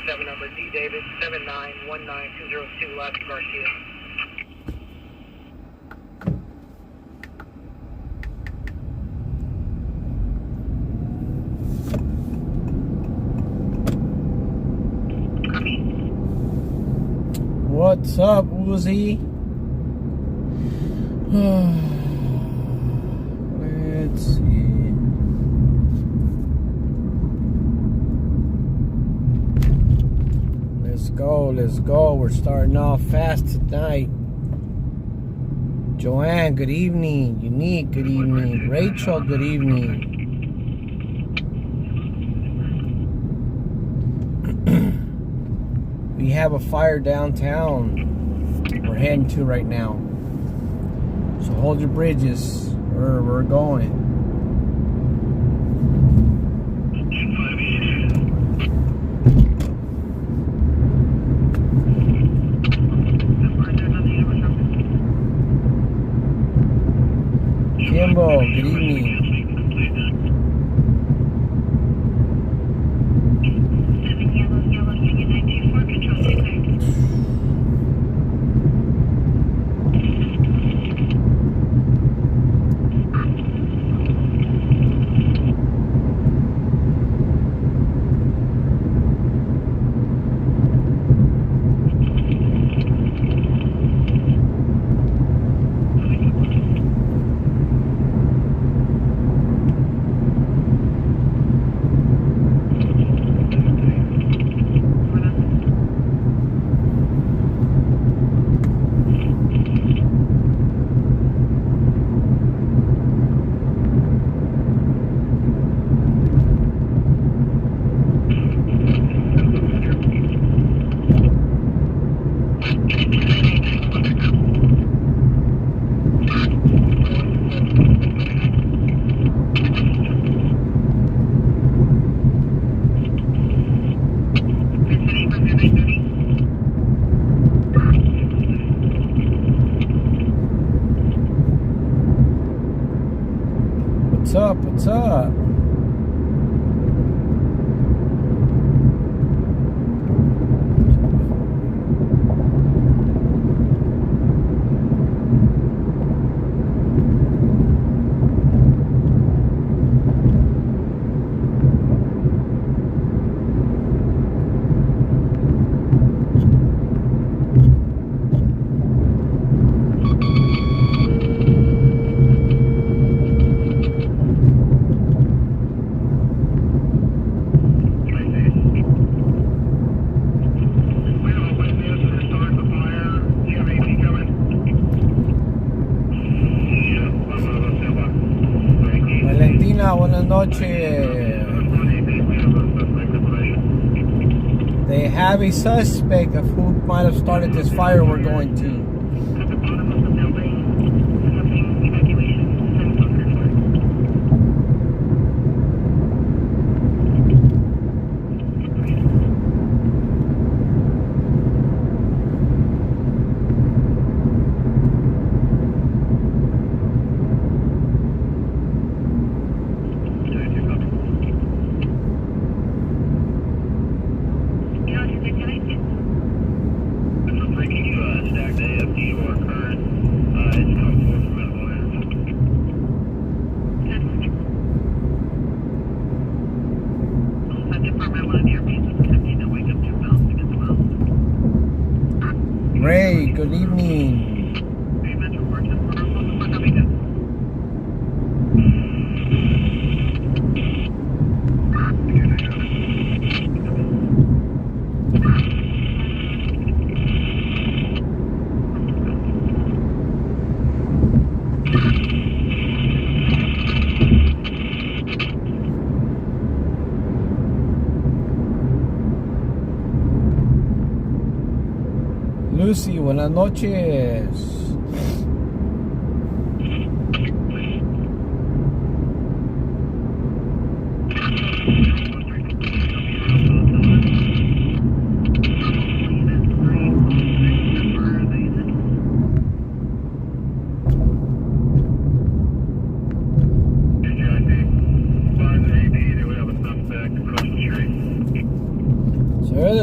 7 number D David 7919202 left Garcia. Copy. What's up, Uzi? Let's see. Let's go. We're starting off fast tonight. Joanne, good evening. Unique, good evening. Rachel, good evening. We have a fire downtown we're heading to right now. So hold your bridges. We're going. Kimbo, good evening. Yellow, Union 924, control declared. What's up? Buenas noches. They have a suspect of who might have started this fire we're going to. Ray, good evening. Lucy, buenas noches.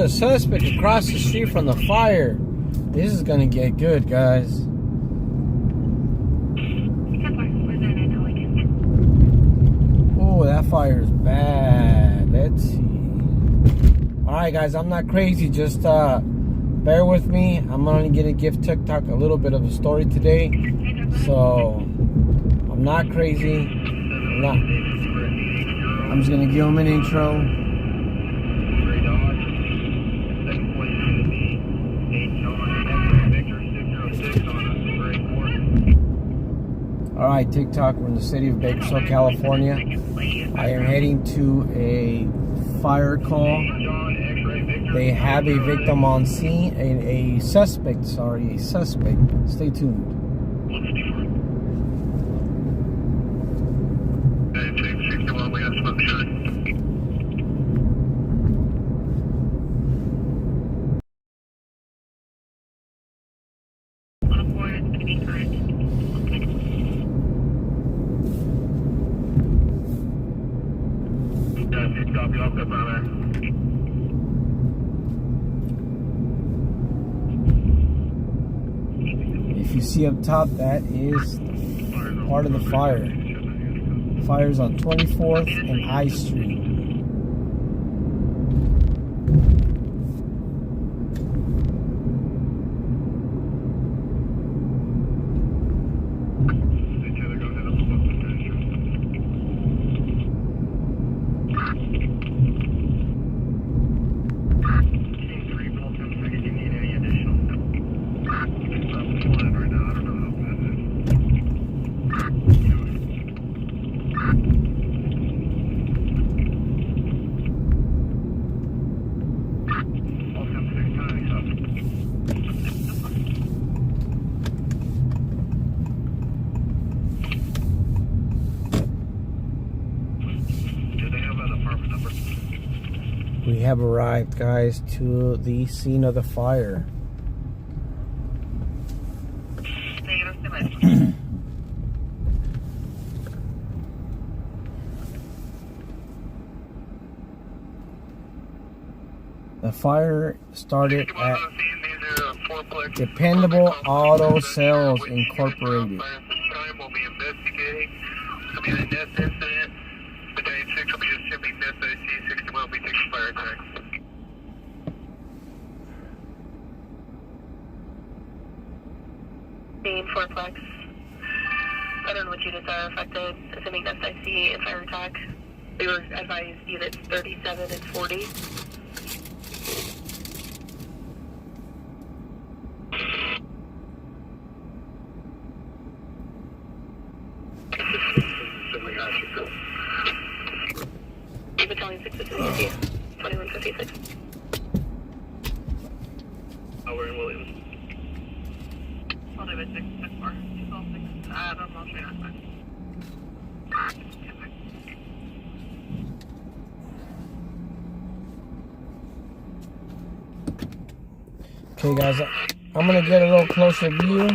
a suspect across the street from the fire. This is gonna get good, guys. Oh, that fire is bad. Let's see. Alright, guys, I'm not crazy. Just bear with me. I'm only gonna give TikTok a little bit of a story today. So, I'm not crazy. I'm just gonna give them an intro. Alright, TikTok, we're in the city of Bakersfield, California. I am heading to a fire call. They have a victim on scene, a suspect. Stay tuned. If you see up top, that is part of the fire. Fire's on 24th and I Street. We have arrived, guys, to the scene of the fire. The fire started at Dependable Auto Sales Incorporated. Being fourplex. I don't know what units are affected, assuming that's IC and fire attack. We were advised units 37 and 40. Battalion 6 is in the 2156. Oh, we're in Williams. I'll do it 6, 4, 212, 6. I'm not sure that's fine. Okay, guys, I'm gonna get a little closer view.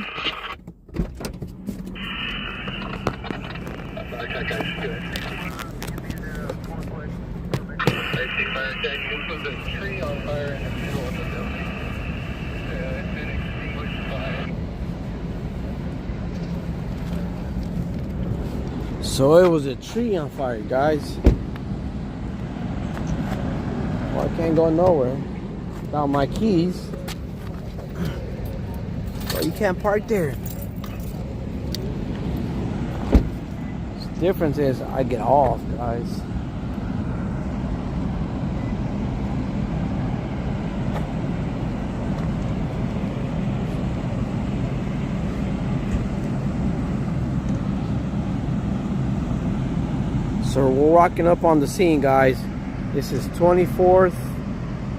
So it was a tree on fire, guys. Well, I can't go nowhere without my keys. Well, you can't park there. The difference is I get off, guys. So we're walking up on the scene, guys. This is 24th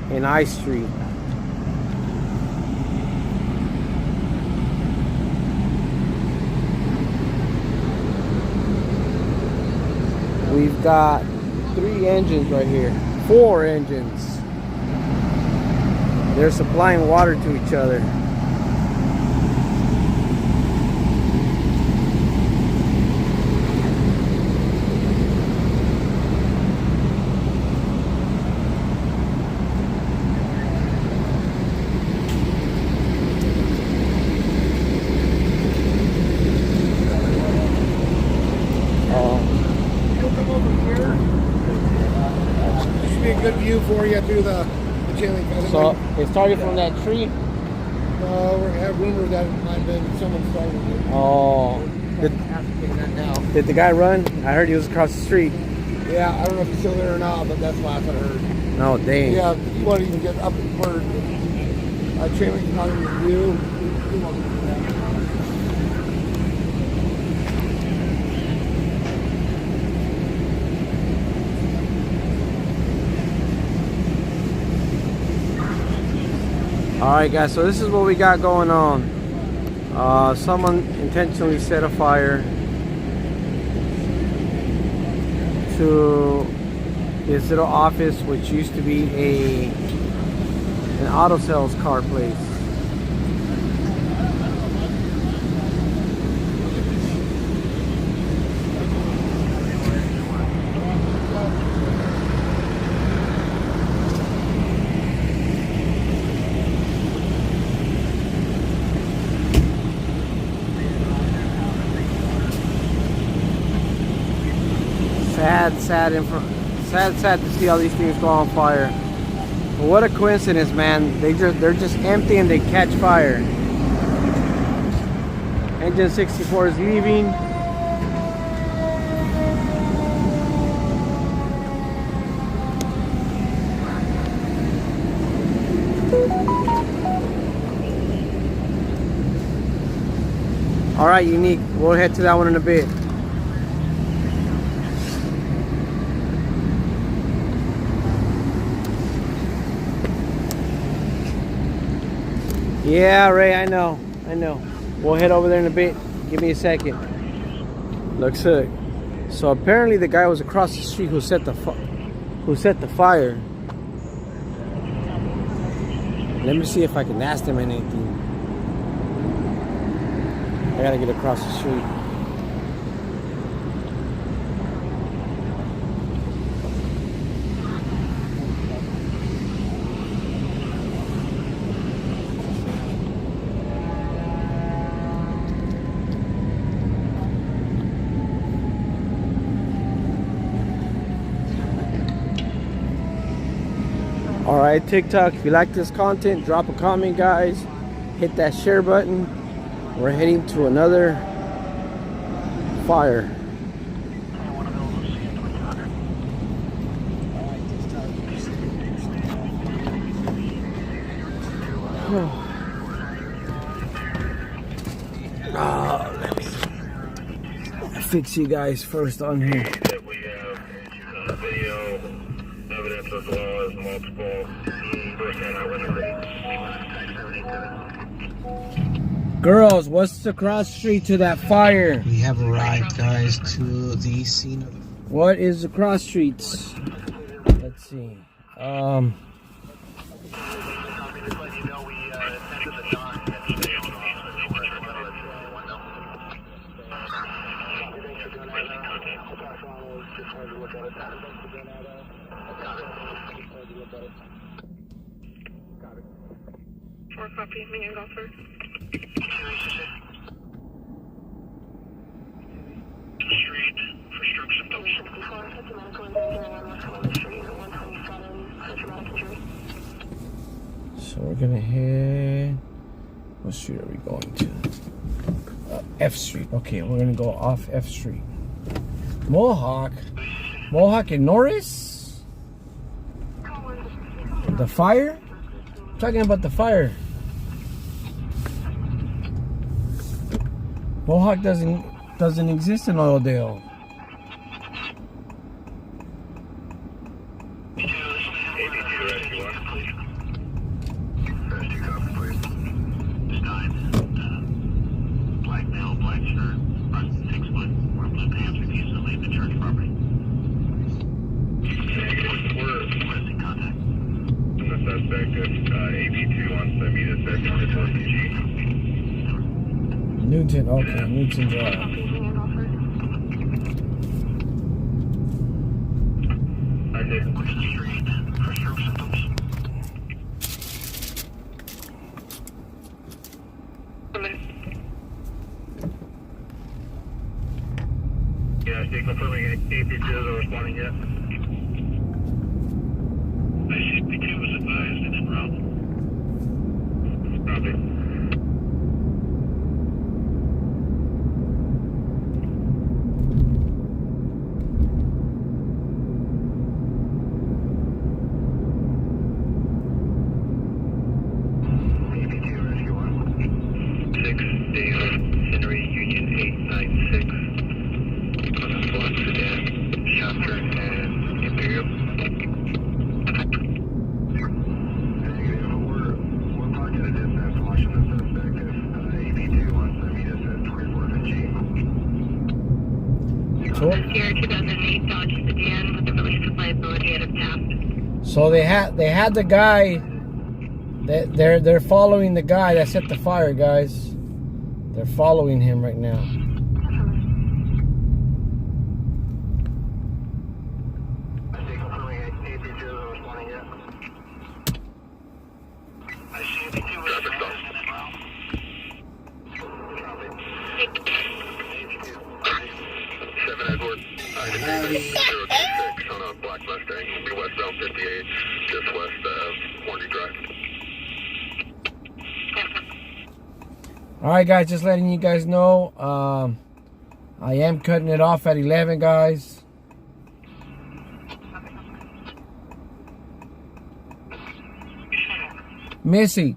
and I Street. We've got 3 engines right here. 4 engines. They're supplying water to each other. good view for you through the chain link fence. So it started from that tree? We have rumors that it might have been someone started it. Oh. Did the guy run? I heard he was across the street. Yeah, I don't know if he's still there or not, but that's the last I heard. No, dang. Yeah, he won't even get up where chain link is not in the view. He won't do that. Alright guys, so this is what we got going on. Someone intentionally set a fire to his little office, which used to be an auto sales car place. Sad to see all these things go on fire. But what a coincidence, man. They're just empty and they catch fire. Engine 64 is leaving. Alright, Unique. We'll head to that one in a bit. Yeah, Ray, I know. We'll head over there in a bit. Give me a second. Looks good. So apparently the guy was across the street who set the fire. Let me see if I can ask him anything. I gotta get across the street. Alright, TikTok, if you like this content, drop a comment, guys. Hit that share button. We're heading to another fire. Let me fix you guys first on here. We have video evidence as well as multiple first-hand eyewitnesses. Girls, what's the cross street to that fire? We have arrived, guys, to the scene of the... What is the cross streets? Let's see. Four copy, me and golfer. Street for stroke symptoms. So we're gonna head. What street are we going to? F Street. Okay, we're gonna go off F Street. Mohawk and Norris? The fire? I'm talking about the fire. Mohawk doesn't exist in Oildale. Black male, black shirt, about 6 foot, wearing blue pants, refused to leave the church property. We're in contact. And the suspect is AB2 on Samita second report to G. Newton, okay, Newton Drive. I did. Street for stroke symptoms. Yeah, stay confirming AB2 is responding yet. ICP2 was advised and en route. Copy. Here, 2008 Dodge sedan with the release of liability at a tap. So they had the guy. They're following the guy that set the fire, guys. They're following him right now. Edward, I-026 on a black Mustang, be westbound 58, just west of Horny Drive. Alright guys, just letting you guys know, I am cutting it off at 11, guys. Missy,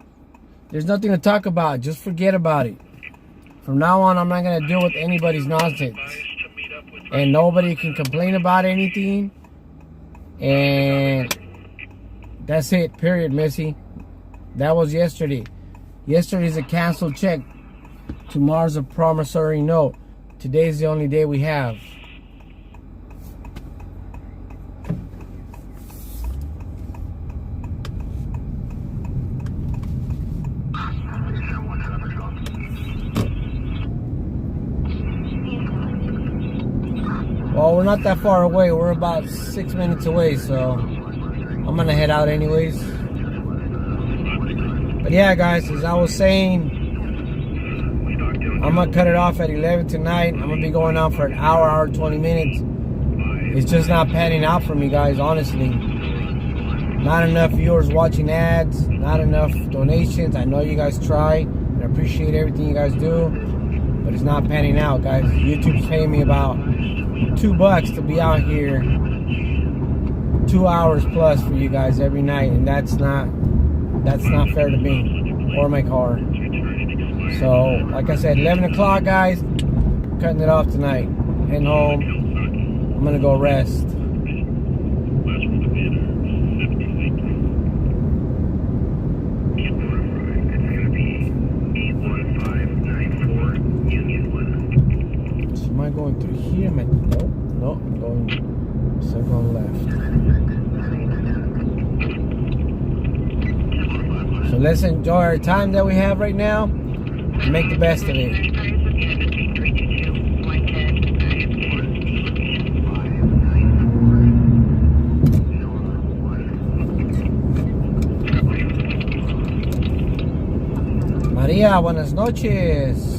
there's nothing to talk about, just forget about it. From now on, I'm not going to deal with anybody's nonsense. And nobody can complain about anything. And that's it, period, Missy. That was yesterday. Yesterday's a canceled check. Tomorrow's a promissory note. Today's the only day we have. Well, we're not that far away. We're about 6 minutes away, so I'm gonna head out anyways. But yeah, guys, as I was saying, I'm gonna cut it off at 11 tonight. I'm gonna be going out for an hour 20 minutes. It's just not panning out for me, guys, honestly. Not enough viewers watching ads, not enough donations. I know you guys try, and I appreciate everything you guys do, but it's not panning out, guys. YouTube's paying me about $2 to be out here 2 hours plus for you guys every night, and that's not fair to me or my car. So like I said, 11 o'clock, guys, cutting it off tonight, heading home. I'm gonna go rest. So am I going through here? Nope, I'm going second left. So let's enjoy our time that we have right now and make the best of it. María, buenas noches.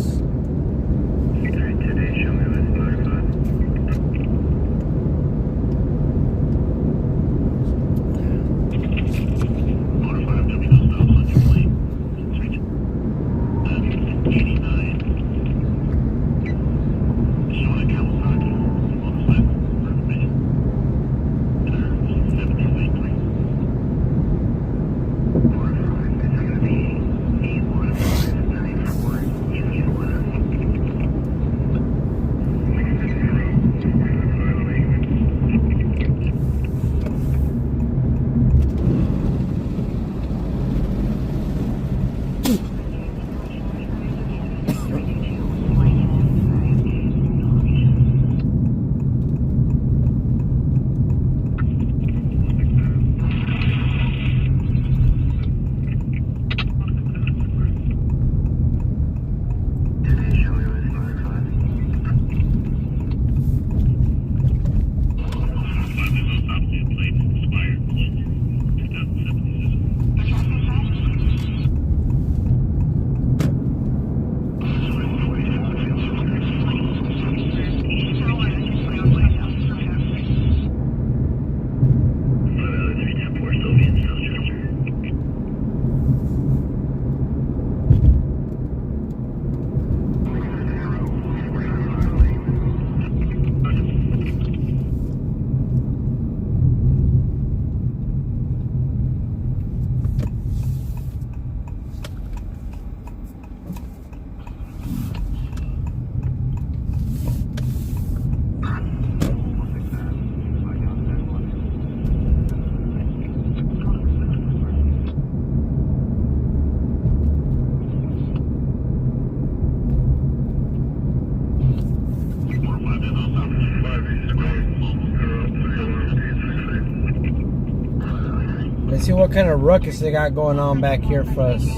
Let's see what kind of ruckus they got going on back here for us. We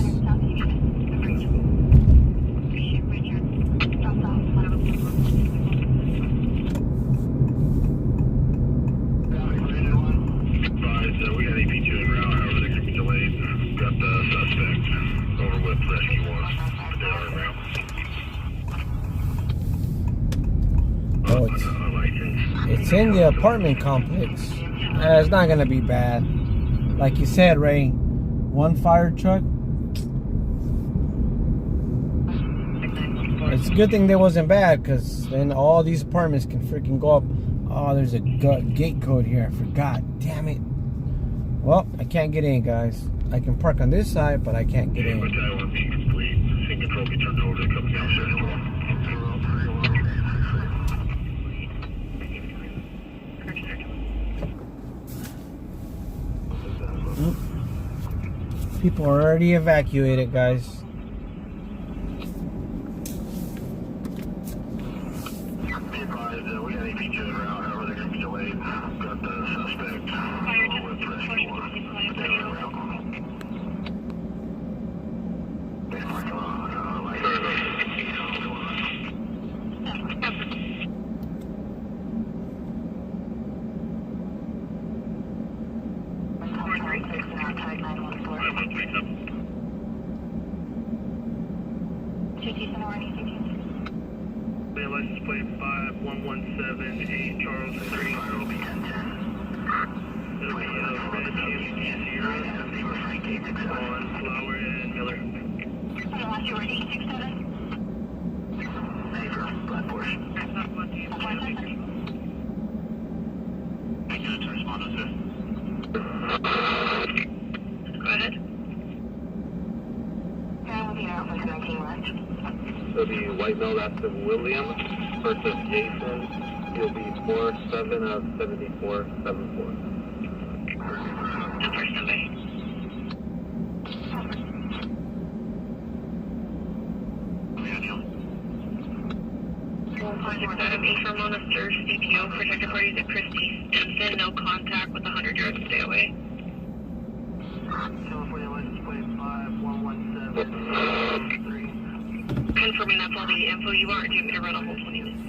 got AP2 en route, however they're going to be delayed. Got the suspect over with rescue 1. They are en route. Oh, it's in the apartment complex. It's not gonna be bad. Like you said, Ray, one fire truck. It's a good thing they wasn't bad, because then all these apartments can freaking go up. Oh, there's a gate code here. I forgot. Damn it. Well, I can't get in, guys. I can park on this side, but I can't get in. Battalion 1 being complete. Sync control be turned over to coming down Central. People are already evacuated, guys. Be advised, we got AP2 en route, however they're going to be delayed. Got the suspect over with rescue 1. They are en route. License plate 51178 Charles Street. It'll be 1010. It'll be red Union Sierra on Flower and Miller. Last year, 867. Major, Black Bush. Thank you to respond to this. Go ahead. It'll be White Mill, that's of William, versus Jason. He'll be 47 of 7474. And first number. 467 A from Monaster, CPO, protected parties at Christie Stimson, no contact with 100 yards, stay away. California license plate 5117 Confirming that's all the info you want, or do you want me to run a whole 20 minutes?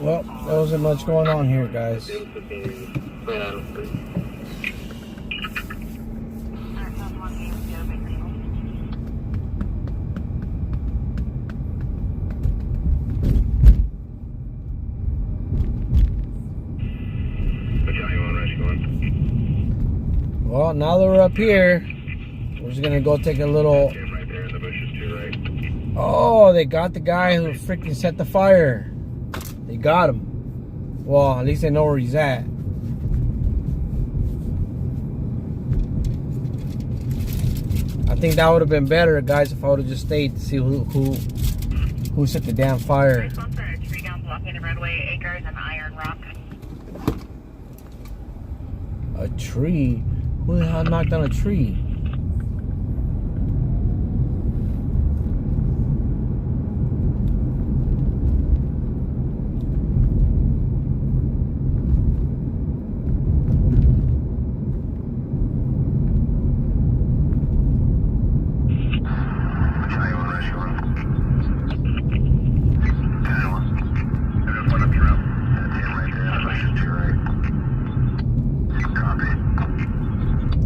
Well, there wasn't much going on here, guys. Well, now that we're up here, we're just gonna go take a little. Right there in the bushes too, right? Oh, they got the guy who freaking set the fire. They got him. Well, at least they know where he's at. I think that would have been better, guys, if I would have just stayed to see who set the damn fire. Sponsor a tree down blocking the roadway, acres and Iron Rock. A tree? Who the hell knocked down a tree?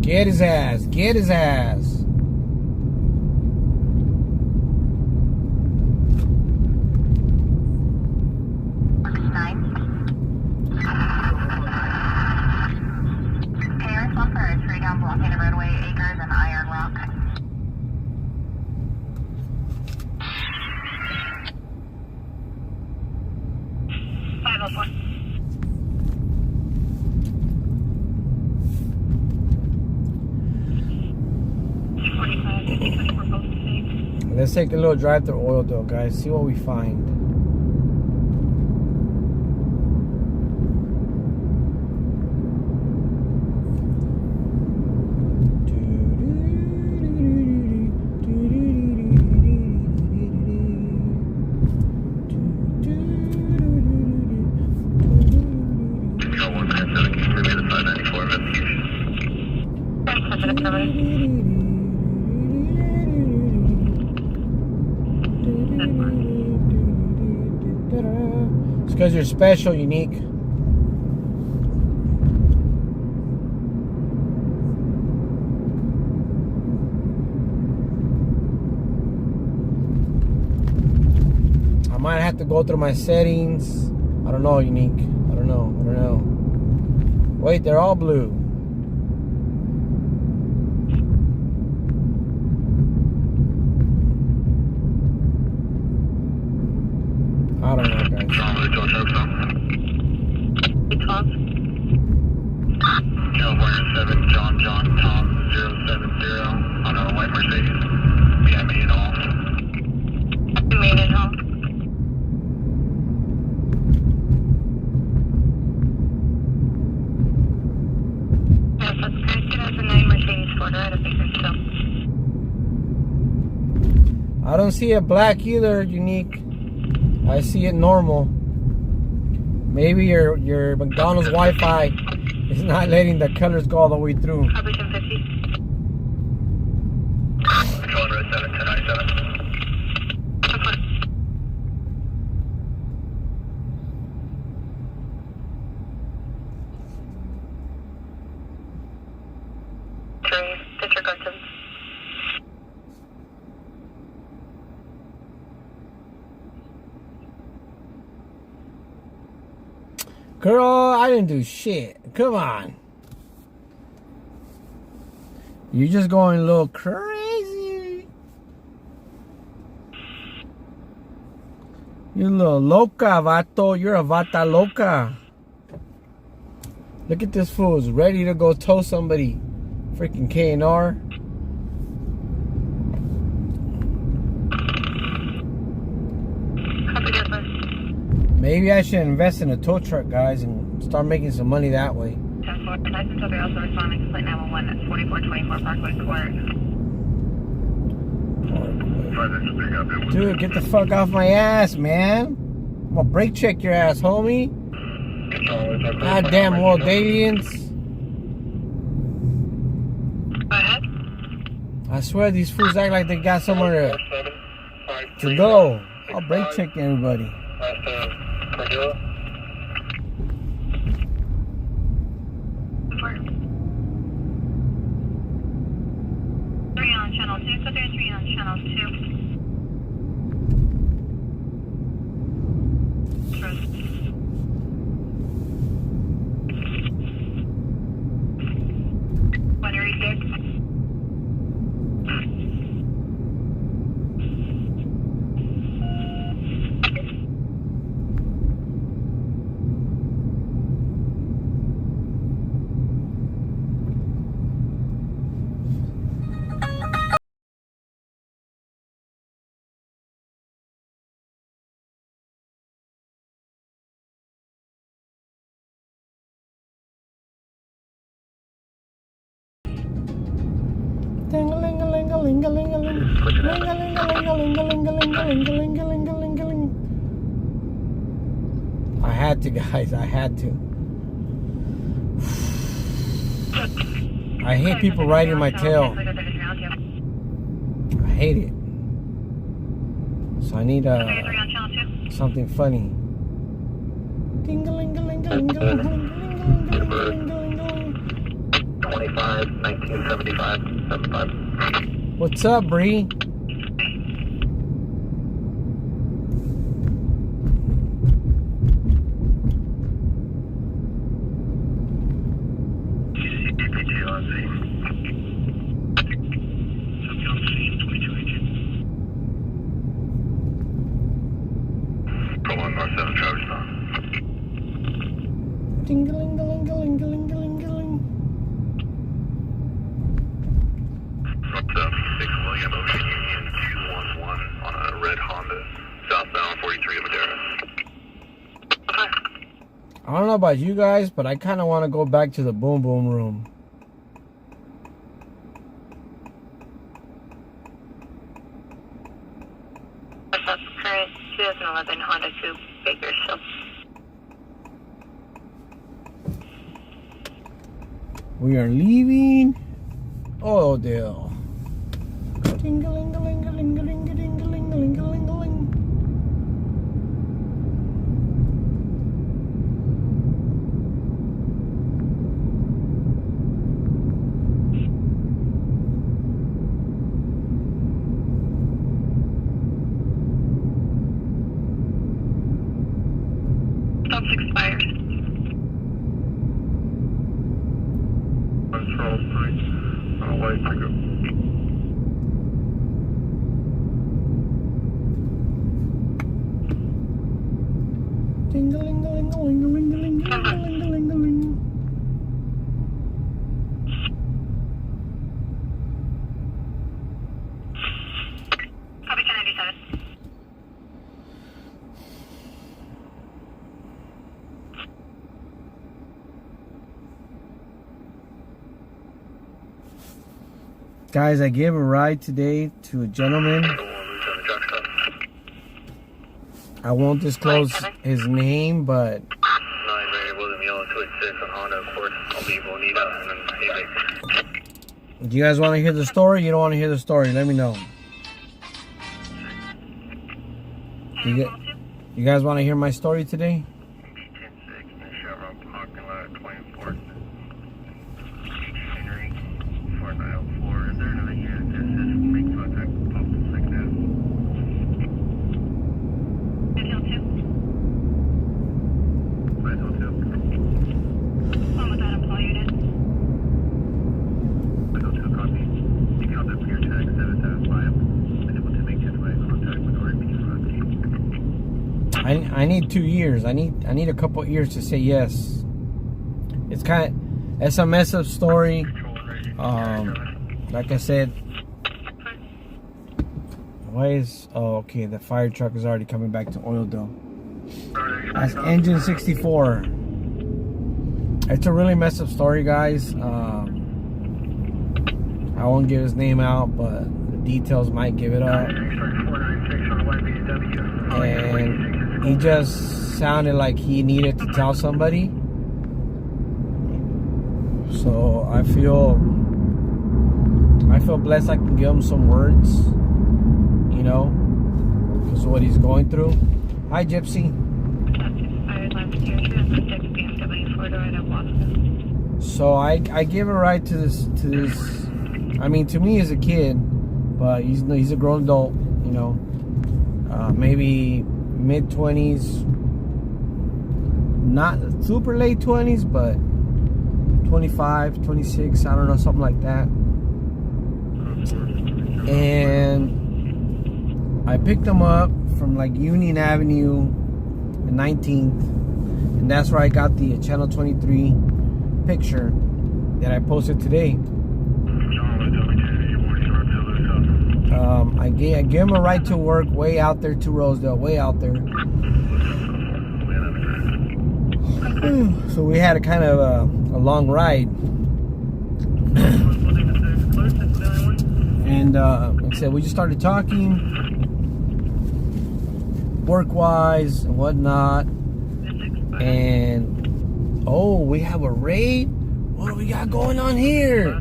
Get his ass. Get his ass. Kern, sponsor a tree down blocking the roadway, acres and Iron Rock. Let's take a little drive through oil though, guys. See what we find. It's because you're special, unique. I might have to go through my settings. I don't know, unique. I don't know. Wait, they're all blue. I don't know, guys. California 7, John, Tom, 070 on a white Mercedes. Yeah, made it all. Made it home. Yes, that's correct. 2009 Mercedes Porter out of Bakersfield. I don't see it black either, unique. I see it normal. Maybe your McDonald's Wi-Fi is not letting the colors go all the way through. Copy 1050. Control Red 7, 1097. Report. Disregard them. Girl, I didn't do shit. Come on. You're just going a little crazy. You're a little loca, vato. You're a vata loca. Look at this fool. He's ready to go tow somebody. Freaking K&R. Copy that, sir. Maybe I should invest in a tow truck, guys, and start making some money that way. 10-4. License will be also responding to Flight 911 at 4424 Parkway Court. Dude, get the fuck off my ass, man. I'm gonna brake check your ass, homie. Goddamn world aliens. Go ahead. I swear these fools act like they got somewhere to go. I'll brake check everybody. Report. 3 on channel 2. So there's 3 on channel 2. When you reach there. I had to, guys. I had to. I hate people riding my tail. I hate it. So I need something funny. 25, 1975, 75. What's up, Bree? Come on, North 7, Travis. Ding-a-ling-a-ling-a-ling-a-ling-a-ling-a-ling. North 7, 6 William Ocean Union 211 on a red Honda, southbound 43 of Madera. I don't know about you guys, but I kind of want to go back to the boom boom room. Current 2011 Honda Coupe Bakersfield. We are leaving Oildale. Ding-a-ling-a-ling-a-ling-a-ling-a-ling-a-ling-a-ling-a-ling. That's expired. Charles 3, white pickup. Ding-a-ling-a-ling-a-ling-a-ling-a-ling-a-ling-a-ling-a-ling. Copy 1097. Guys, I gave a ride today to a gentleman. I won't disclose his name, but 9 variables and yellow 286 on Honda, of course. I'll leave Bonita and then do you guys want to hear the story? You don't want to hear the story? Let me know. You guys want to hear my story today? B106 in Chevron parking lot 24th. Henry 4904. Is there another unit that says make contact with possible second half? Hill 2. 502. One with that employee unit. 502 copy. You got that for your tag 775. Unable to make in-way contact with RP front. I need 2 years. I need a couple years to say yes. It's a mess up story. Like I said, okay, the fire truck is already coming back to Oildale. That's engine 64. It's a really messed up story, guys. I won't give his name out, but the details might give it up. And he just sounded like he needed to tell somebody. So I feel blessed I can give him some words, you know, because of what he's going through. Hi, Gypsy. That's expired last year. 206 BMW 4-door at Boston. So I give a ride to this. I mean, to me as a kid, but he's a grown adult, you know, maybe mid-20s, not super late 20s, but 25, 26, I don't know, something like that. And I picked him up from like Union Avenue and 19th, and that's where I got the Channel 23 picture that I posted today. I gave him a ride to work way out there to Rosedale, way out there. So we had a kind of a long ride. And like I said, we just started talking work-wise and whatnot. And oh, we have a raid. What do we got going on here?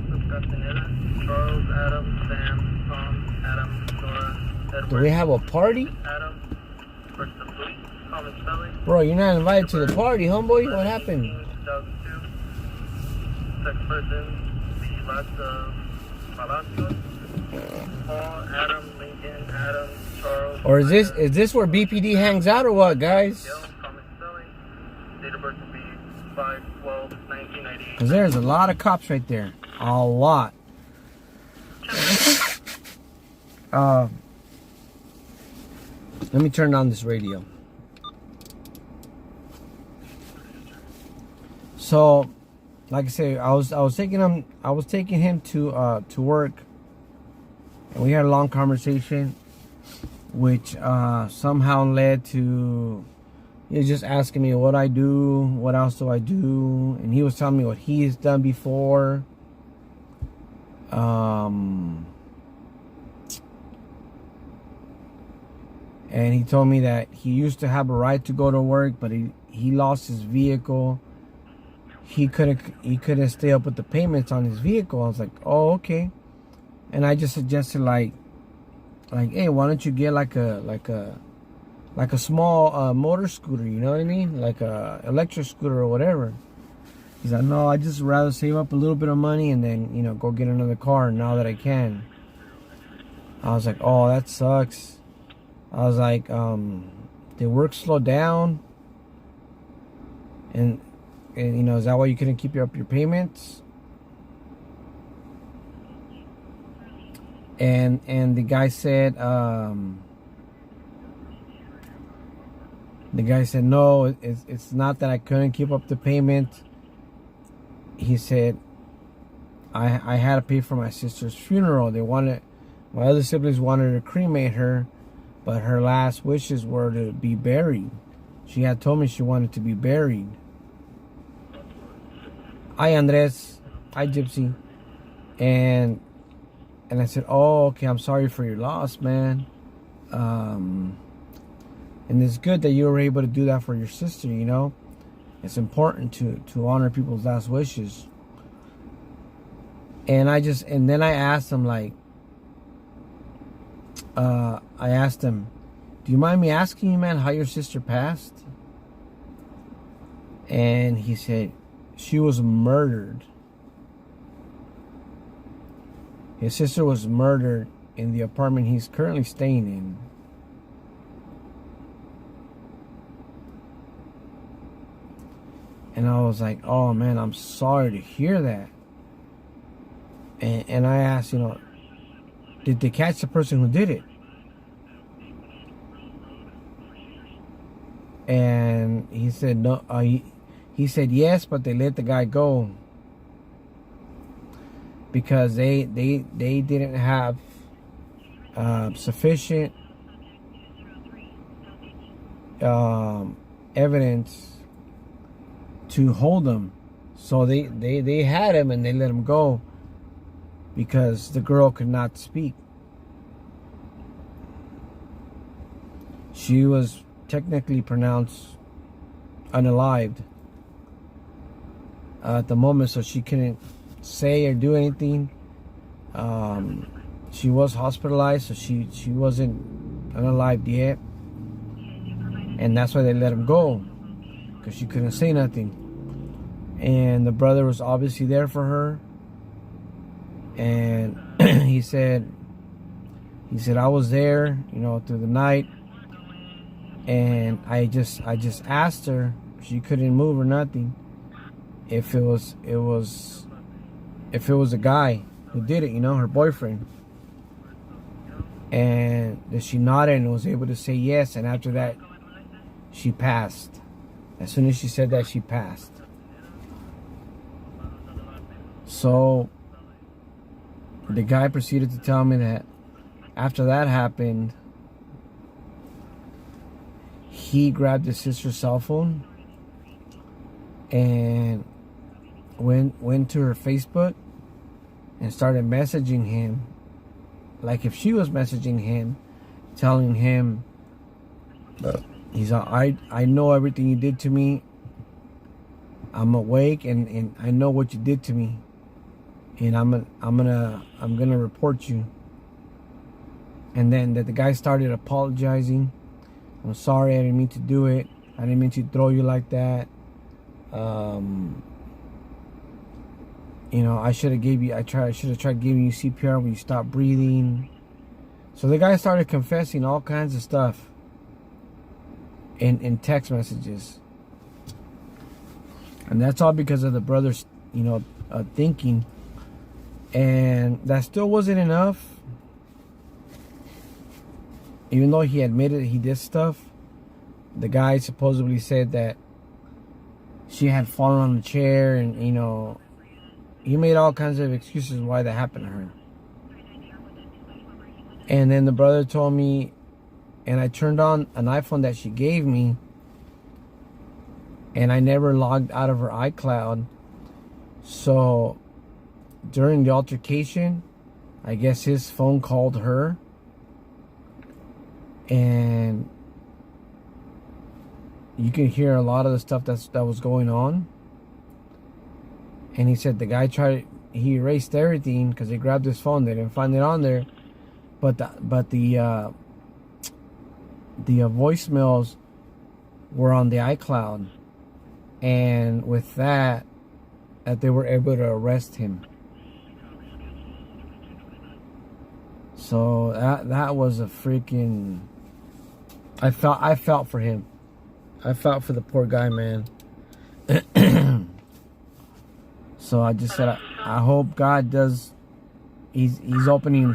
Charles, Adam, Sam, Tom, Adam, Dora, Edward. Do we have a party? Adam, first the police, Thomas Belly. Bro, you're not invited to the party, homeboy. What happened? 2002. Second person, the last Palacios. Paul, Adam, Lincoln, Adam, Charles. Or is this where BPD hangs out or what, guys? Thomas Belly. Date of birth will be 5/12/1998. Because there's a lot of cops right there. A lot. Let me turn on this radio. So, like I say, I was taking him to work, and we had a long conversation, which somehow led to he was just asking me what I do, what else do I do, and he was telling me what he has done before. And he told me that he used to have a right to go to work, but he lost his vehicle. He couldn't stay up with the payments on his vehicle. I was like, oh, okay. And I just suggested like, hey, why don't you get like a small motor scooter, you know what I mean? Like a electric scooter or whatever. He's like, no, I just rather save up a little bit of money and then, you know, go get another car now that I can. I was like, oh, that sucks. I was like, did work slow down? And you know, is that why you couldn't keep up your payments? And the guy said, no, it's not that I couldn't keep up the payment. He said, I had to pay for my sister's funeral. My other siblings wanted to cremate her, but her last wishes were to be buried. She had told me she wanted to be buried. Hi, Andres. Hi, Gypsy. And I said, oh, okay, I'm sorry for your loss, man. And it's good that you were able to do that for your sister, you know. It's important to honor people's last wishes. And then I asked him, like, do you mind me asking you, man, how your sister passed? And he said, she was murdered. His sister was murdered in the apartment he's currently staying in. And I was like, oh man, I'm sorry to hear that. And I asked, you know, did they catch the person who did it? And he said no. He said yes, but they let the guy go because they didn't have sufficient evidence to hold him. So they had him and they let him go because the girl could not speak. She was technically pronounced unalived at the moment, so she couldn't say or do anything. She was hospitalized, so she wasn't unalived yet, and that's why they let him go, because she couldn't say nothing. And the brother was obviously there for her, and he said I was there, you know, through the night, and I just asked her, she couldn't move or nothing, if it was a guy who did it, you know, her boyfriend. And she nodded and was able to say yes, and after that she passed. As soon as she said that, she passed. So the guy proceeded to tell me that after that happened, he grabbed his sister's cell phone and went to her Facebook and started messaging him like if she was messaging him, telling him, he's like, I know everything you did to me. I'm awake and I know what you did to me, and I'm gonna report you. And then that the guy started apologizing. I'm sorry, I didn't mean to do it. I didn't mean to throw you like that. You know, I should have tried giving you CPR when you stopped breathing. So the guy started confessing all kinds of stuff in text messages. And that's all because of the brother's, you know, thinking. And that still wasn't enough. Even though he admitted he did stuff, the guy supposedly said that she had fallen on the chair, and, you know, he made all kinds of excuses why that happened to her. And then the brother told me, and I turned on an iPhone that she gave me, and I never logged out of her iCloud. So during the altercation, I guess his phone called her, and you can hear a lot of the stuff that was going on. And he said the guy he erased everything because they grabbed his phone. They didn't find it on there, but the voicemails were on the iCloud, and with that they were able to arrest him. So that was a freaking. I felt for him. I felt for the poor guy, man. So I just said, I hope God does. He's opening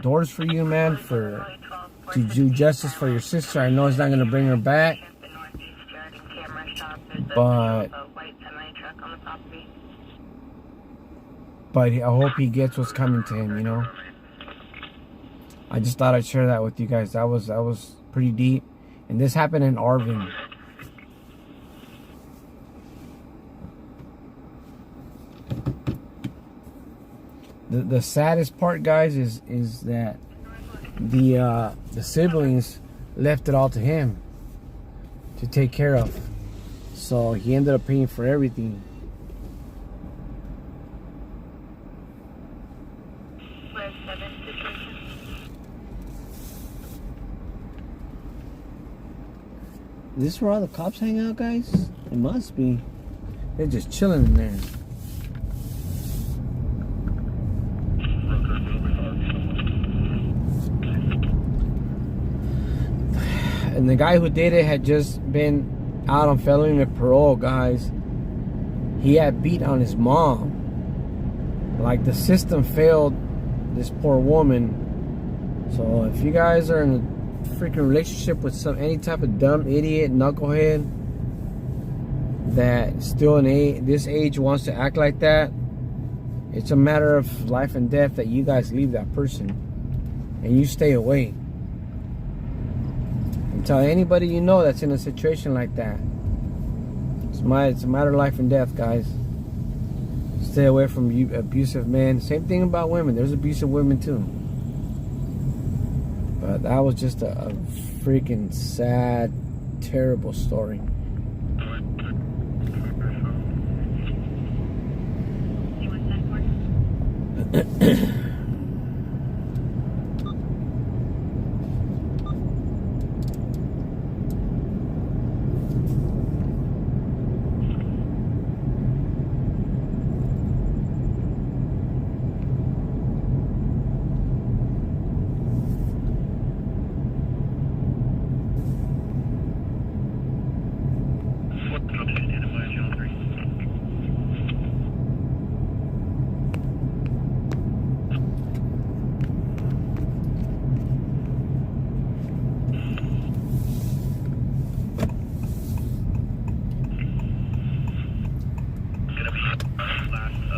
doors for you, man, to do justice for your sister. I know he's not gonna bring her back, but I hope he gets what's coming to him. You know. I just thought I'd share that with you guys. That was pretty deep, and this happened in Arvin. The saddest part, guys, is that the siblings left it all to him to take care of. So he ended up paying for everything. Is this where all the cops hang out, guys? It must be. They're just chilling in there. And the guy who did it had just been out on felony with parole, guys. He had beat on his mom. Like, the system failed this poor woman. So if you guys are in a freaking relationship with any type of dumb idiot, knucklehead that still in this age wants to act like that, it's a matter of life and death that you guys leave that person and you stay away. Tell anybody you know that's in a situation like that. It's a matter of life and death, guys. Stay away from abusive men. Same thing about women. There's abusive women too. But that was just a freaking sad, terrible story.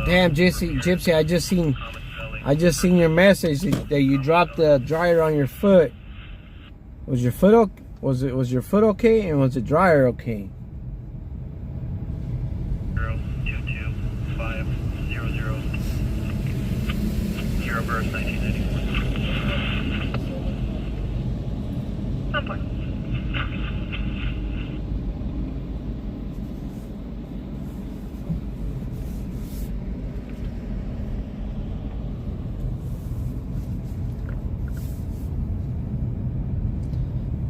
Damn, Gypsy, I just seen your message that you dropped the dryer on your foot. Was your foot okay? Was your foot okay, and was the dryer okay? 022500 0 1991.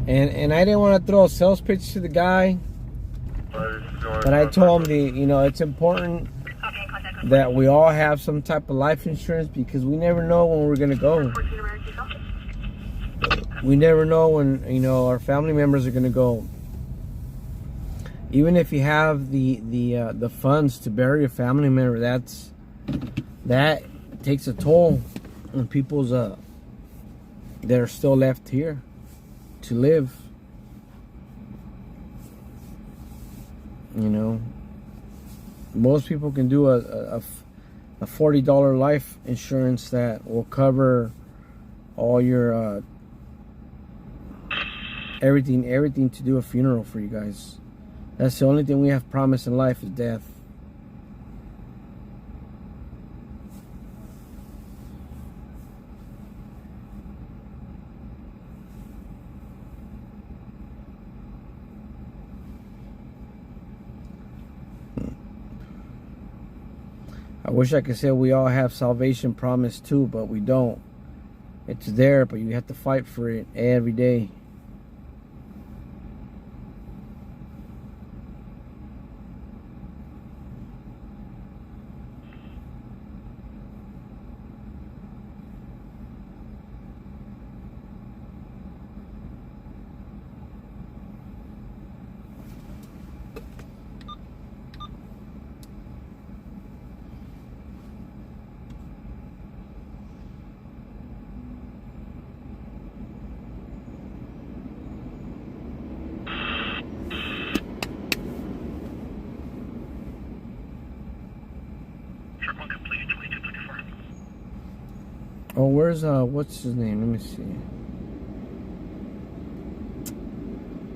And I didn't want to throw a sales pitch to the guy, but I told him it's important that we all have some type of life insurance, because we never know when we're gonna go. We never know when our family members are gonna go. Even if you have the funds to bury a family member, that takes a toll on people's that are still left here to live. Most people can do a $40 life insurance that will cover all your everything to do a funeral for you guys. That's the only thing we have promised in life, is death. I wish I could say we all have salvation promised too, but we don't. It's there, but you have to fight for it every day. Oh, where's what's his name? Let me see.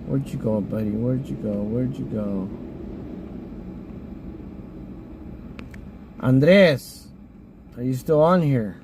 Where'd you go, buddy? Where'd you go? Where'd you go? Andres, are you still on here?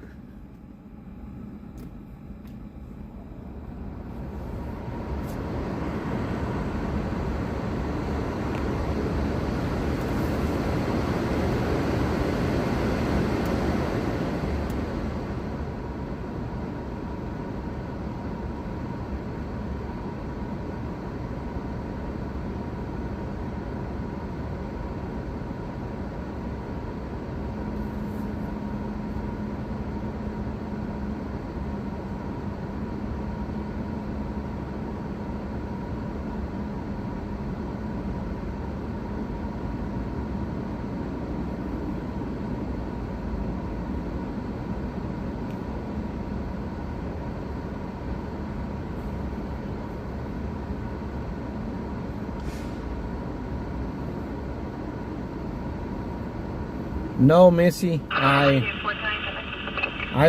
No, Missy. I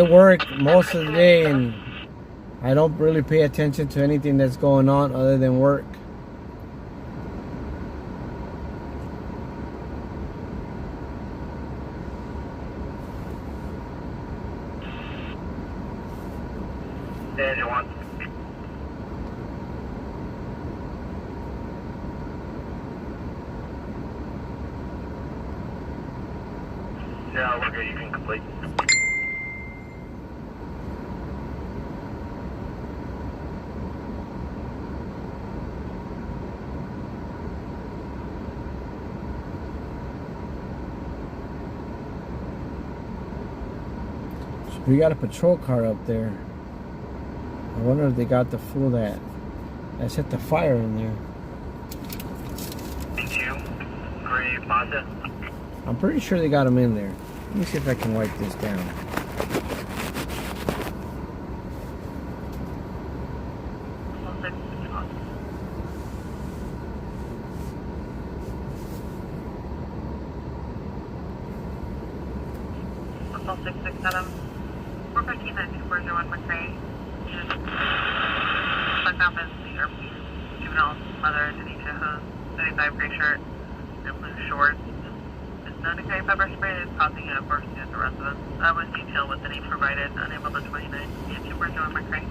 work most of the day and I don't really pay attention to anything that's going on other than work. Daniel 1. Yeah, we're good. You can complete. We got a patrol car up there. I wonder if they got the fool that set the fire in there. Mazda. I'm pretty sure they got him in there. Let me see if I can wipe this down. Hotel 667. 415-9401 McRae. Suck up is the juvenile mother, Tanisha Hose, 35 gray shirt, and blue shorts. Is known to carry pepper spray and is causing a burst at the residence. I was detailed with the name provided, unable to 29. And 241 McRae.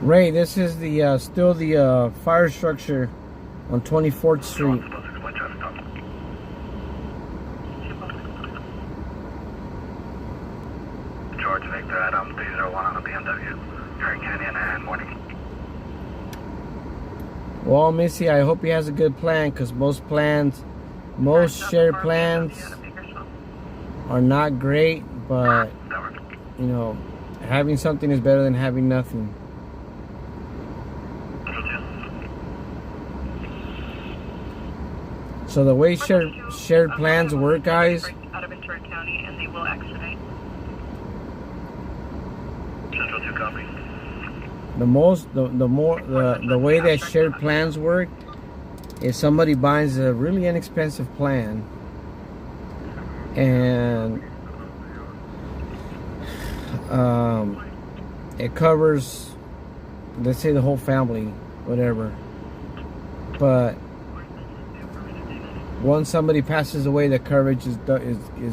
Ray, this is the still the fire structure on 24th Street. George Victor Adam 301 on a BMW. Kern Canyon and morning. Well, Missy, I hope he has a good plan, because most shared plans are not great, but you know, having something is better than having nothing. So the way shared plans work, guys, Out of Ventura County, and they will extradite. Central 2 copy. the way that shared plans work is somebody buys a really inexpensive plan and it covers, let's say, the whole family, whatever, but once somebody passes away, the coverage is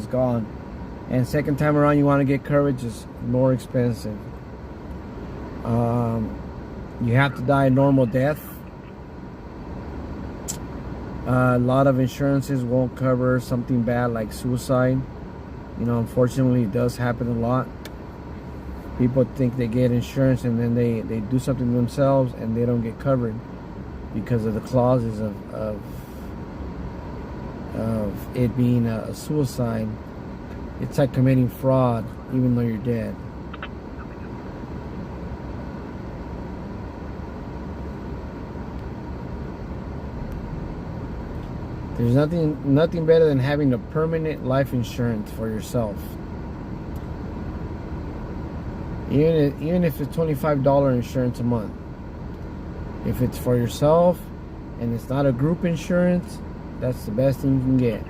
gone, and second time around you want to get coverage is more expensive. You have to die a normal death. A lot of insurances won't cover something bad like suicide. You know, unfortunately, it does happen a lot. People think they get insurance and then they do something to themselves and they don't get covered because of the clauses of it being a suicide. It's like committing fraud even though you're dead. There's nothing better than having a permanent life insurance for yourself. Even if it's $25 insurance a month. If it's for yourself and it's not a group insurance, that's the best thing you can get.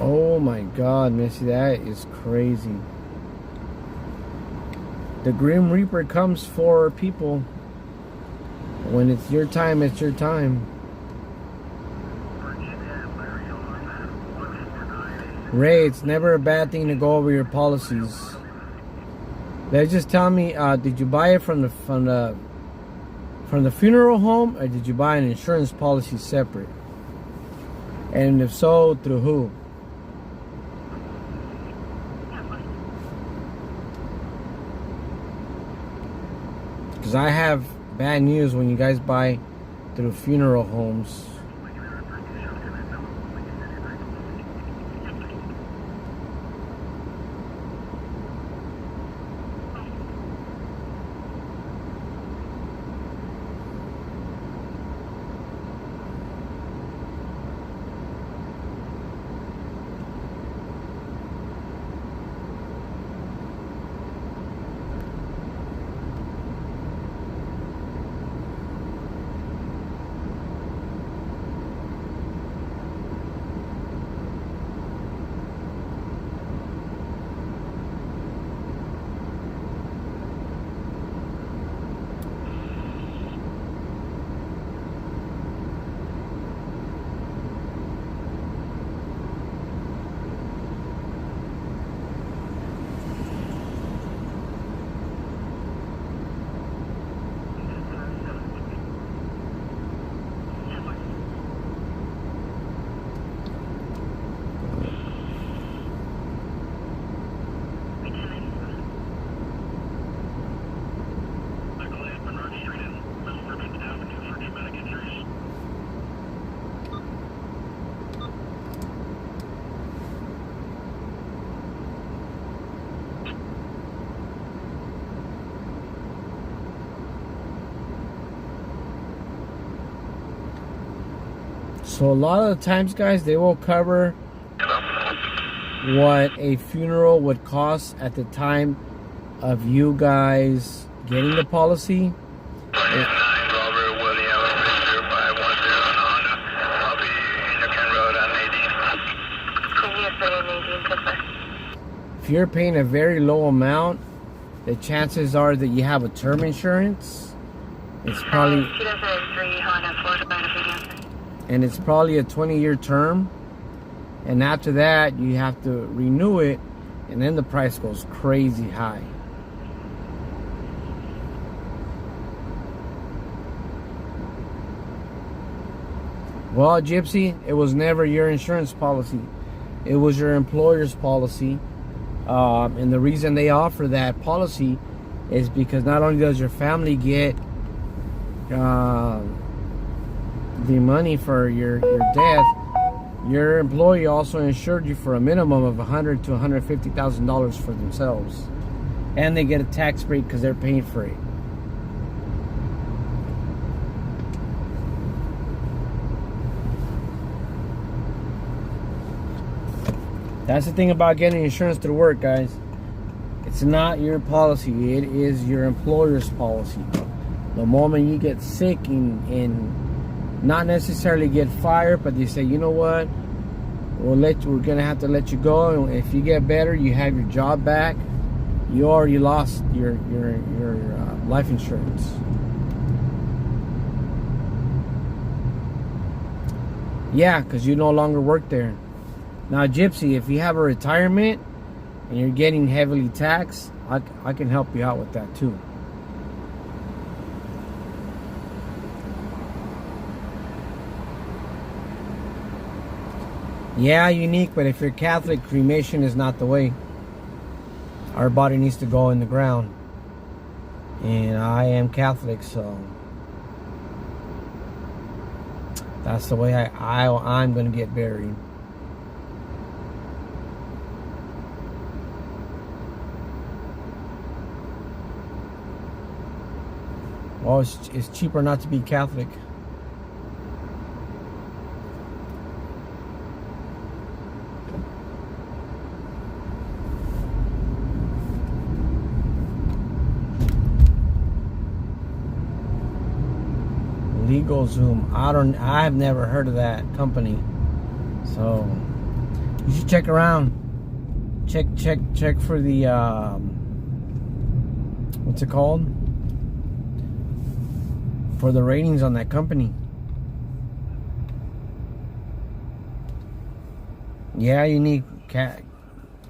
Oh my God, Missy, that is crazy. The Grim Reaper comes for people. When it's your time, it's your time. Ray, it's never a bad thing to go over your policies. Let's just tell me, did you buy it from the funeral home, or did you buy an insurance policy separate? And if so, through who? Because I have bad news when you guys buy through funeral homes. So a lot of the times, guys, they will cover what a funeral would cost at the time of you guys getting the policy. If you're paying a very low amount, the chances are that you have a term insurance. It's probably and it's probably a 20-year term, and after that you have to renew it, and then the price goes crazy high. Well, Gypsy, it was never your insurance policy. It was your employer's policy, and the reason they offer that policy is because not only does your family get the money for your death, your employee also insured you for a minimum of $100,000 to $150,000 for themselves, and they get a tax break because they're paying for it. That's the thing about getting insurance through work, guys. It's not your policy. It is your employer's policy. The moment you get sick and not necessarily get fired, but they say, you know what, we're gonna have to let you go. And if you get better, you have your job back. You already lost your life insurance. Yeah, because you no longer work there. Now, Gypsy, if you have a retirement and you're getting heavily taxed, I can help you out with that too. Yeah, Unique, but if you're Catholic, cremation is not the way. Our body needs to go in the ground. And I am Catholic, so that's the way I'm going to get buried. Well, it's cheaper not to be Catholic. Legal Zoom. I have never heard of that company. So you should check around. Check for the what's it called? For the ratings on that company. Yeah, Unique.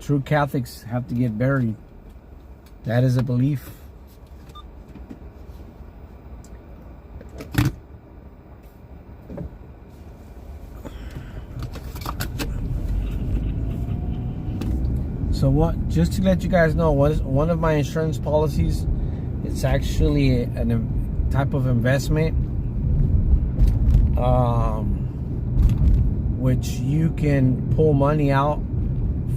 True Catholics have to get buried. That is a belief. So what? Just to let you guys know, one of my insurance policies, it's actually a type of investment, which you can pull money out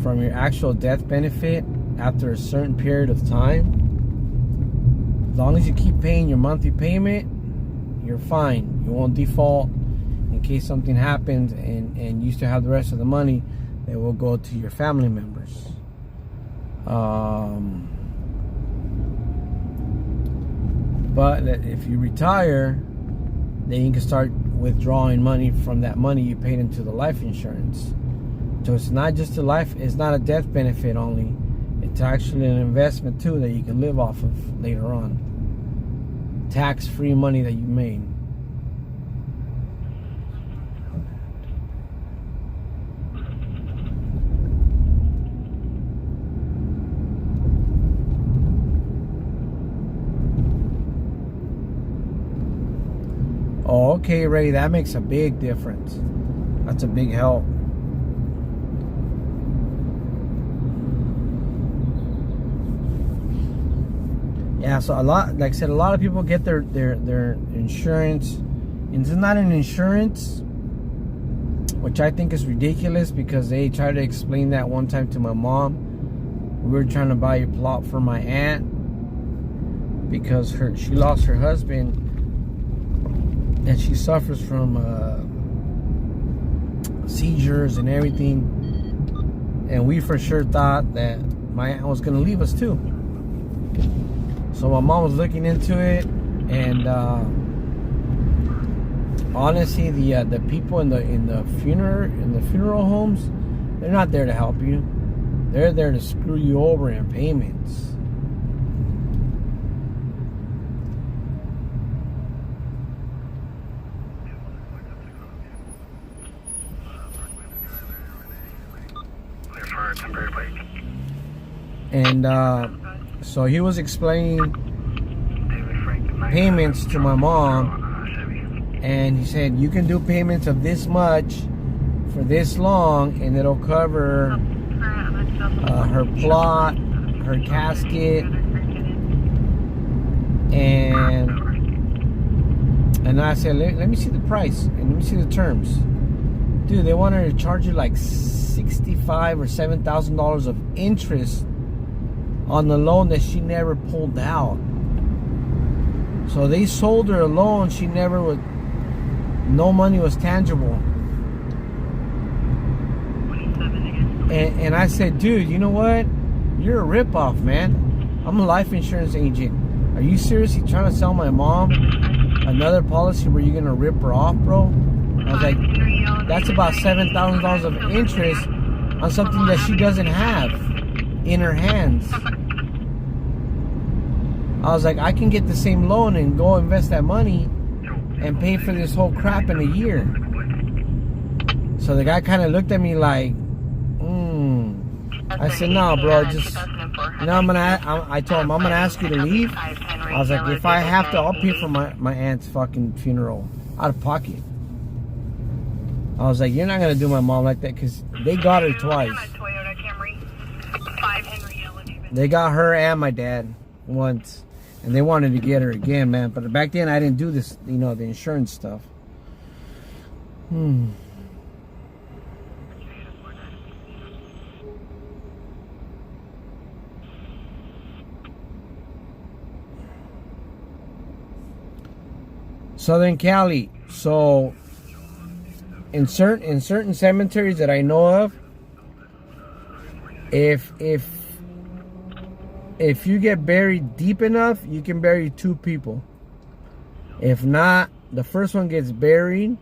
from your actual death benefit after a certain period of time. As long as you keep paying your monthly payment, you're fine. You won't default in case something happens, and you still have the rest of the money that will go to your family members. But if you retire, then you can start withdrawing money from that money you paid into the life insurance. So it's not just it's not a death benefit only. It's actually an investment too that you can live off of later on. Tax-free money that you made. Oh, okay, Ray, that makes a big difference. That's a big help. Yeah, so like I said, a lot of people get their insurance, and it's not an insurance, which I think is ridiculous, because they tried to explain that one time to my mom. We were trying to buy a plot for my aunt because she lost her husband. And she suffers from seizures and everything. And we for sure thought that my aunt was going to leave us too. So my mom was looking into it. And honestly, the people in the funeral homes, they're not there to help you. They're there to screw you over in payments. And so he was explaining payments to my mom, and he said you can do payments of this much for this long, and it'll cover her plot, her casket, and I said, let me see the price and let me see the terms. Dude, they wanted to charge you like $65,000 or $7,000 of interest on the loan that she never pulled out. So they sold her a loan she never would. No money was tangible. And I said, dude, you know what? You're a ripoff, man. I'm a life insurance agent. Are you seriously trying to sell my mom another policy where you're gonna rip her off, bro? I was like, that's about $7,000 of interest on something that she doesn't have in her hands. I was like, I can get the same loan and go invest that money and pay for this whole crap in a year. So the guy kind of looked at me like, I said, no, bro, just, you know, I told him, I'm gonna ask you to leave. I was like, if I have to, I'll pay for my aunt's fucking funeral out of pocket. I was like, you're not gonna do my mom like that, because they got her twice. They got her and my dad once, and they wanted to get her again, man. But back then, I didn't do this, you know, the insurance stuff. Southern Cali. So in certain cemeteries that I know of, if you get buried deep enough, you can bury 2 people. If not, the first one gets buried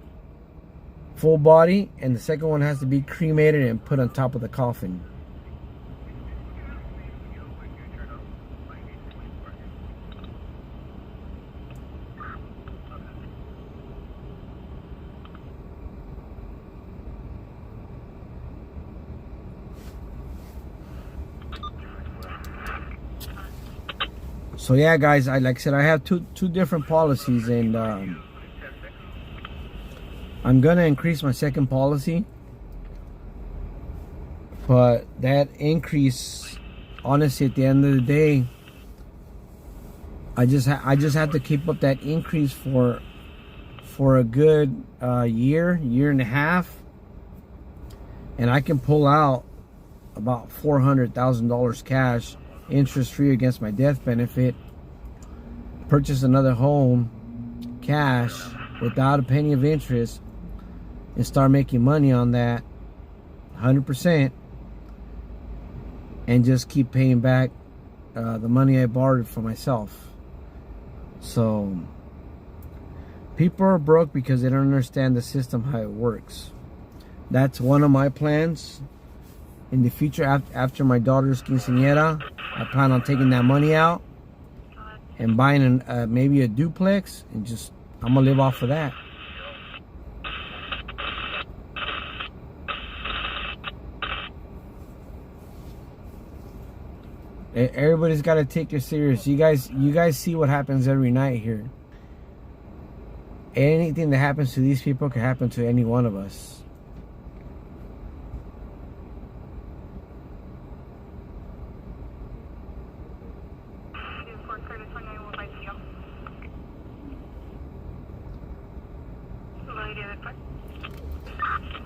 full body, and the second one has to be cremated and put on top of the coffin. So yeah, guys, like I said, I have two different policies, and I'm gonna increase my second policy. But that increase, honestly, at the end of the day, I just have to keep up that increase for a good year and a half, and I can pull out about $400,000 cash, interest free, against my death benefit, purchase another home cash without a penny of interest, and start making money on that 100%, and just keep paying back the money I borrowed for myself. So people are broke because they don't understand the system, how it works. That's one of my plans. In the future, after my daughter's quinceañera, I plan on taking that money out and buying maybe a duplex, and just, I'm gonna live off of that. Everybody's got to take it serious. You guys see what happens every night here. Anything that happens to these people can happen to any one of us.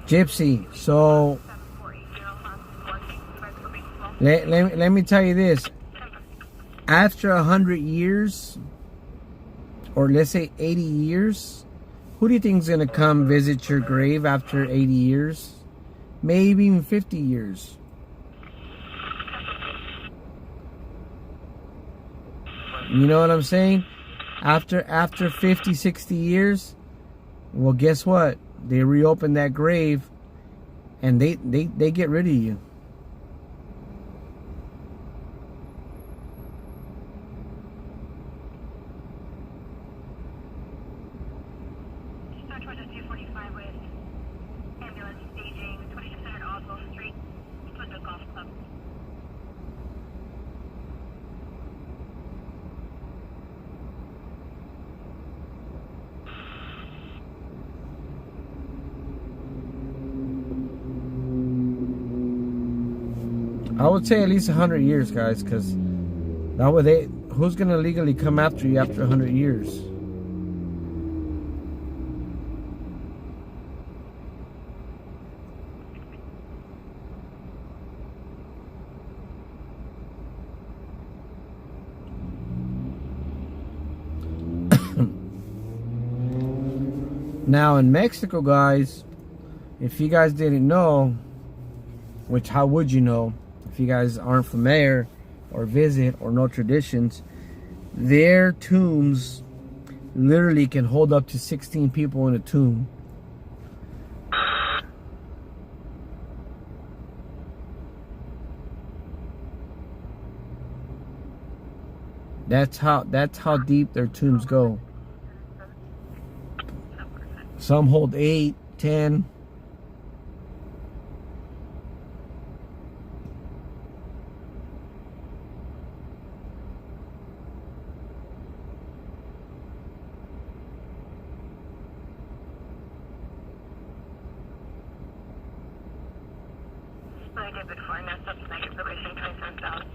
Gypsy, so let me tell you this. After 100 years, or let's say 80 years, who do you think is going to come visit your grave after 80 years? Maybe even 50 years. You know what I'm saying? After 50, 60 years, well, guess what? They reopen that grave, and they get rid of you. I would say at least 100 years, guys, because that way who's going to legally come after you after 100 years? Now in Mexico, guys, if you guys didn't know, which how would you know if you guys aren't familiar or visit or know traditions? Their tombs literally can hold up to 16 people in a tomb. That's how deep their tombs go. Some hold 8, 10. I did before I messed up, and I get probation 27,000.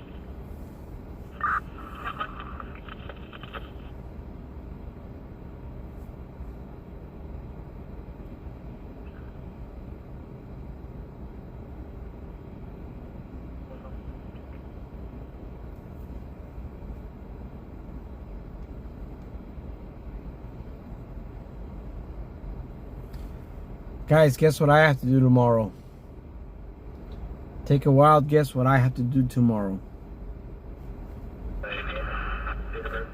Guys, guess what I have to do tomorrow? Take a wild guess what I have to do tomorrow. Negative.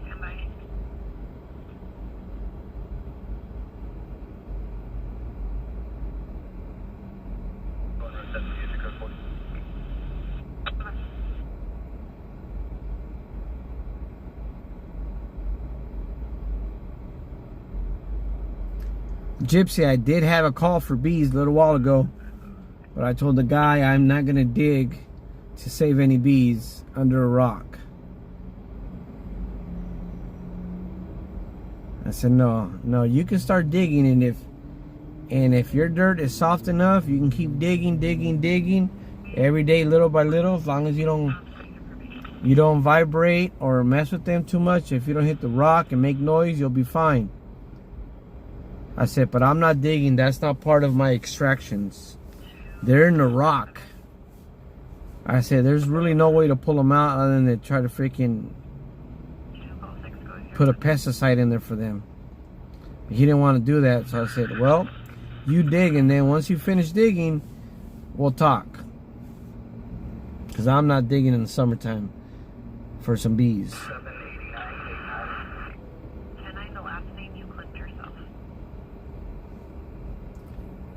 Stand by. Gypsy, I did have a call for bees a little while ago, but I told the guy I'm not gonna dig to save any bees under a rock. I said, no, you can start digging, and if your dirt is soft enough, you can keep digging every day, little by little, as long as you don't vibrate or mess with them too much. If you don't hit the rock and make noise, you'll be fine. I said, but I'm not digging. That's not part of my extractions. They're in the rock. I said, there's really no way to pull them out other than to try to freaking put a pesticide in there for them. But he didn't want to do that. So I said, well, you dig, and then once you finish digging, we'll talk. Because I'm not digging in the summertime for some bees.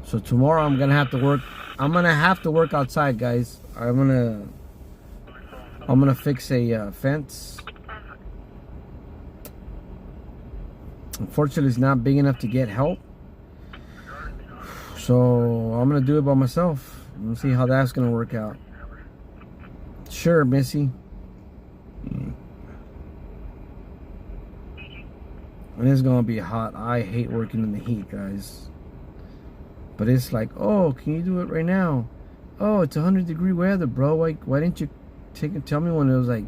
So tomorrow I'm gonna have to work. I'm gonna have to work outside, guys. I'm gonna fix a fence. Unfortunately, it's not big enough to get help. So I'm gonna do it by myself. Let's see how that's gonna work out. Sure, Missy. And it's gonna be hot. I hate working in the heat, guys. But it's like, oh, can you do it right now? Oh, it's 100-degree weather, bro. Why didn't you tell me when it was like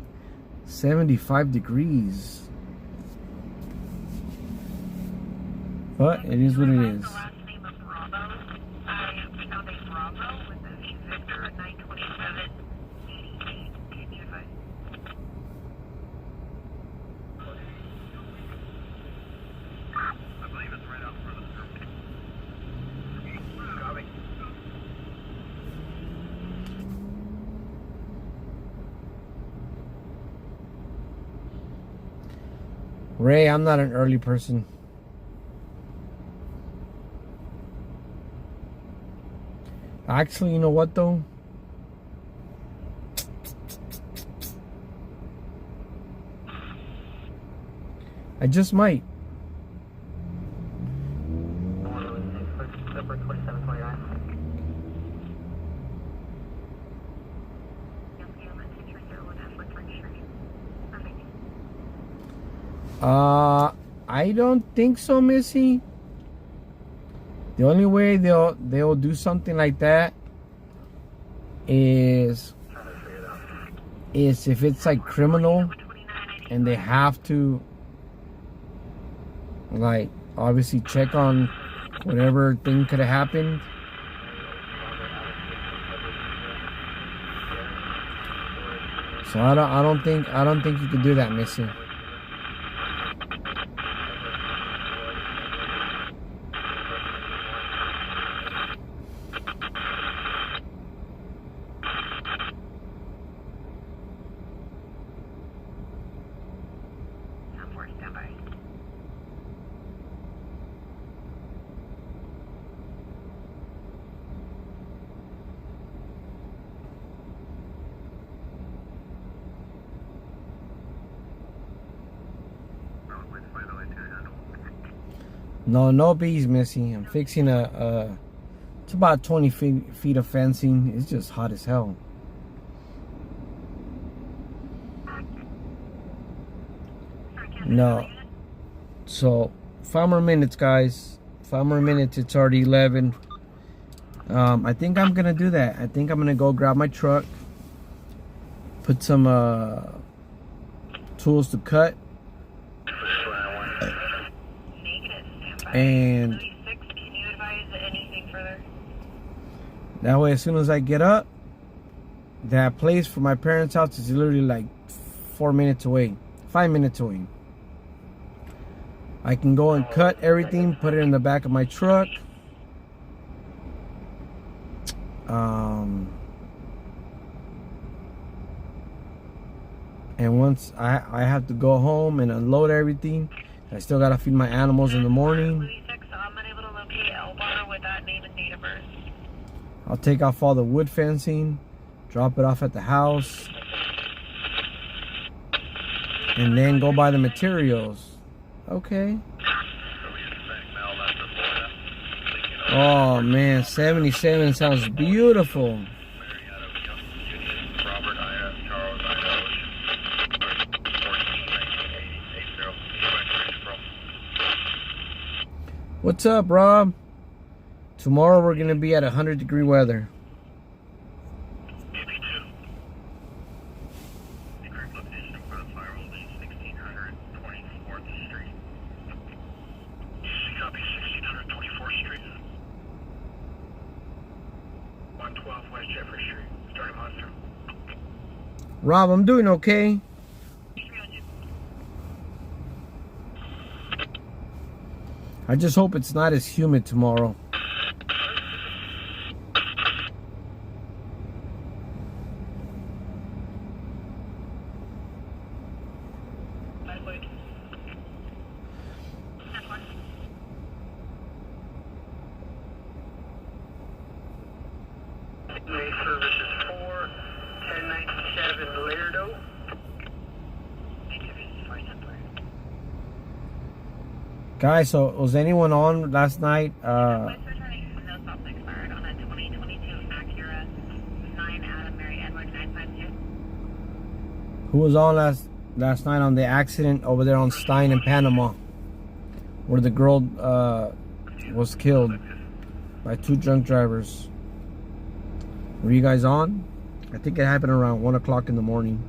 75 degrees? But it is what it is. Ray, I'm not an early person. Actually, you know what though? I just might. I don't think so, Missy. The only way they'll do something like that is if it's like criminal and they have to like obviously check on whatever thing could have happened. So I don't think you could do that, Missy. No bees, Missy. I'm fixing it's about 20 feet of fencing. It's just hot as hell. No. So, 5 more minutes, guys. 5 more minutes. It's already 11. I think I'm going to do that. I think I'm going to go grab my truck. Put some tools to cut. And that way, as soon as I get up, that place for my parents' house is literally like 4 minutes away, 5 minutes away. I can go and cut everything, put it in the back of my truck. And once I have to go home and unload everything, I still gotta feed my animals in the morning. I'll take off all the wood fencing, drop it off at the house, and then go buy the materials. Okay. Oh man, 77 sounds beautiful. What's up, Rob? Tomorrow we're gonna be at 100-degree weather. Rob, I'm doing okay. I just hope it's not as humid tomorrow. Guys, so was anyone on last night? Who was on last night on the accident over there on Stein in Panama, where the girl was killed by 2 drunk drivers? Were you guys on? I think it happened around 1 o'clock in the morning.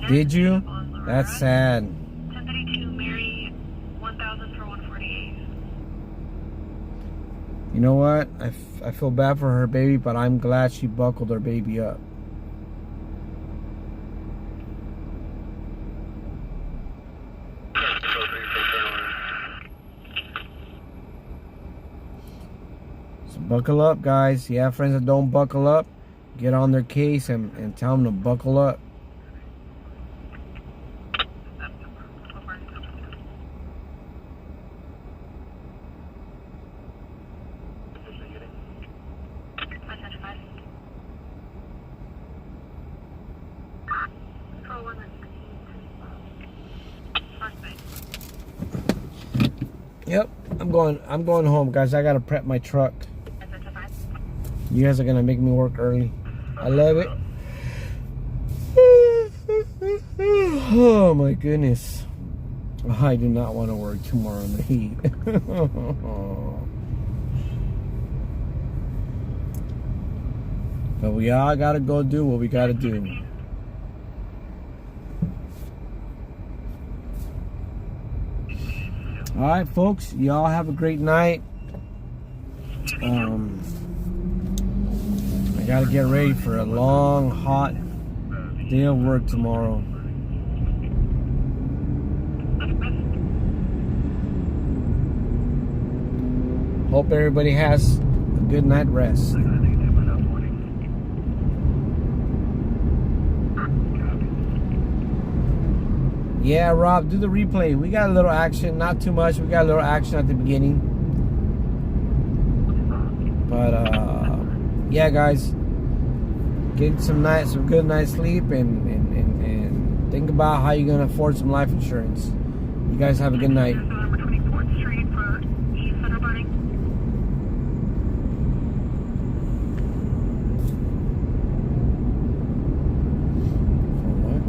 Did you? That's sad. 1032 Mary, 1000 for 148. You know what? I feel bad for her baby, but I'm glad she buckled her baby up. So buckle up, guys. You have friends that don't buckle up, get on their case and tell them to buckle up. Yep, I'm going home, guys. I gotta prep my truck. You guys are gonna make me work early. I love it. Oh my goodness. I do not want to work tomorrow in the heat. But we all gotta go do what we gotta do. Alright, folks, y'all have a great night. I gotta get ready for a long, hot day of work tomorrow. Hope everybody has a good night rest. Yeah, Rob, do the replay. We got a little action, not too much. We got a little action at the beginning. But, yeah, guys. Get some good night's sleep, and think about how you're gonna afford some life insurance. You guys have a good night.